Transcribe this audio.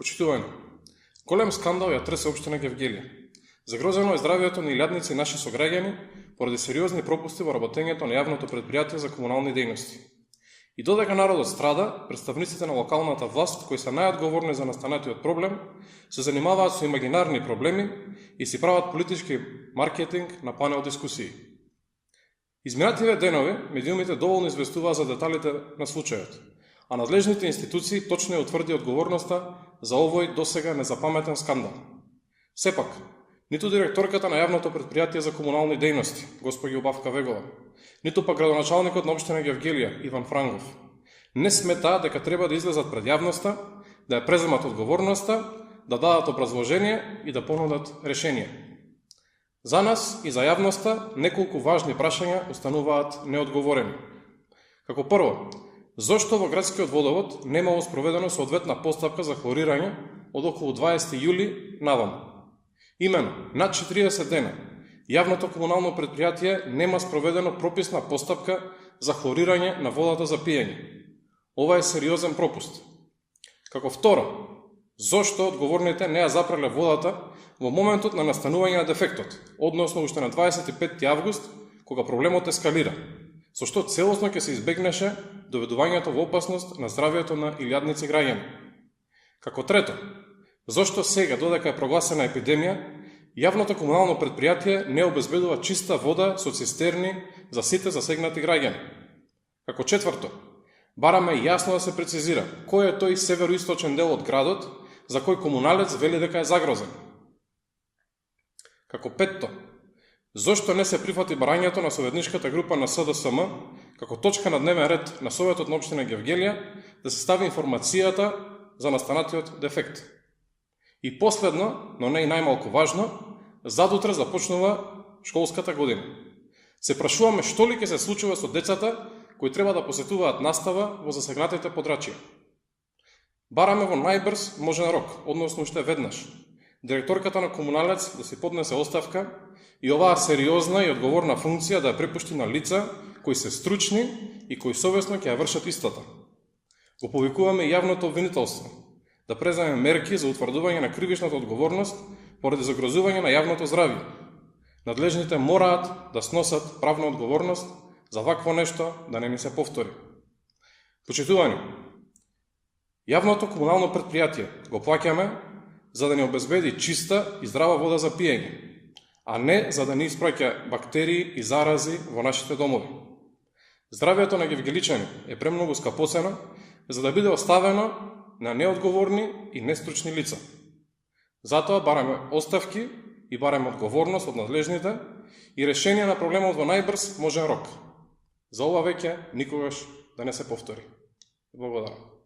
Почитувани, голем скандал ја тресе општина Гевгелија. Загрозено е здравието на илјадници наши сограѓани поради сериозни пропусти во работењето на јавното претпријатие за комунални дејности. И додека народот страда, представниците на локалната власт, кои се најодговорни за настанатиот проблем, се занимаваат со имагинарни проблеми и си прават политички маркетинг на панел дискусии. Изминативе денови медиумите доволно известуваа за деталите на случајот, а надлежните институции точно ја утврди одговорноста за овој досега незапаметен скандал. Сепак, ниту директорката на јавното претпријатие за комунални дејности, госпоѓа Убавка Вегова, ниту пак градоначалникот на општина Гевгелија, Иван Франгов, не сметаа дека треба да излезат пред јавноста, да ја преземат одговорноста, да дадат образложение и да понудат решение. За нас и за јавноста неколку важни прашања остануваат неодговорени. Како прво, зошто во градскиот водовод немало спроведено соодветна постапка за хлорирање од околу 20 јули наваму? Имено, над 40 дена, јавното комунално претпријатие нема спроведено прописна постапка за хлорирање на водата за пиење. Ова е сериозен пропуст. Како второ, зошто одговорните не ја запрале водата во моментот на настанување на дефектот, односно уште на 25 август, кога проблемот ескалира, со што целосно ќе се избегнеше доведувањето во опасност на здравието на илјадници граѓани. Како трето, зошто сега, додека е прогласена епидемија, јавното комунално претпријатие не обезбедува чиста вода со цистерни за сите засегнати граѓани? Како четврто, бараме јасно да се прецизира кој е тој североисточен дел од градот за кој комуналец вели дека е загрозен. Како петто, зошто не се прифати барањето на советничката група на СДСМ како точка на дневен ред на Советот на општина Гевгелија да се стави информацијата за настанатиот дефект? И последно, но не и најмалку важно, задутре започнува школската година. Се прашуваме што ли ќе се случува со децата кои треба да посетуваат настава во засегнатите подрачја. Бараме во најбрз можен рок, односно уште веднаш, директорката на комуналец да си поднесе оставка и оваа сериозна и одговорна функција да ја препушти на лица кои се стручни и кои совесно ќе ја вршат истата. Го повикуваме јавното обвинителство да преземе мерки за утврдување на кривичната одговорност поради загрозување на јавното здравје. Надлежните мораат да сносат правна одговорност за вакво нешто да не ни се повтори. Почитувани, јавното комунално претпријатие го плаќаме за да ни обезбеди чиста и здрава вода за пиење, а не за да ни испраќа бактерии и зарази во нашите домови. Здравието на гевгеличани е премногу скапоцено за да биде оставено на неодговорни и нестручни лица. Затоа бараме оставки и бараме одговорност од надлежните и решение на проблемот во најбрз можен рок. За ова веќе никогаш да не се повтори. Благодарам.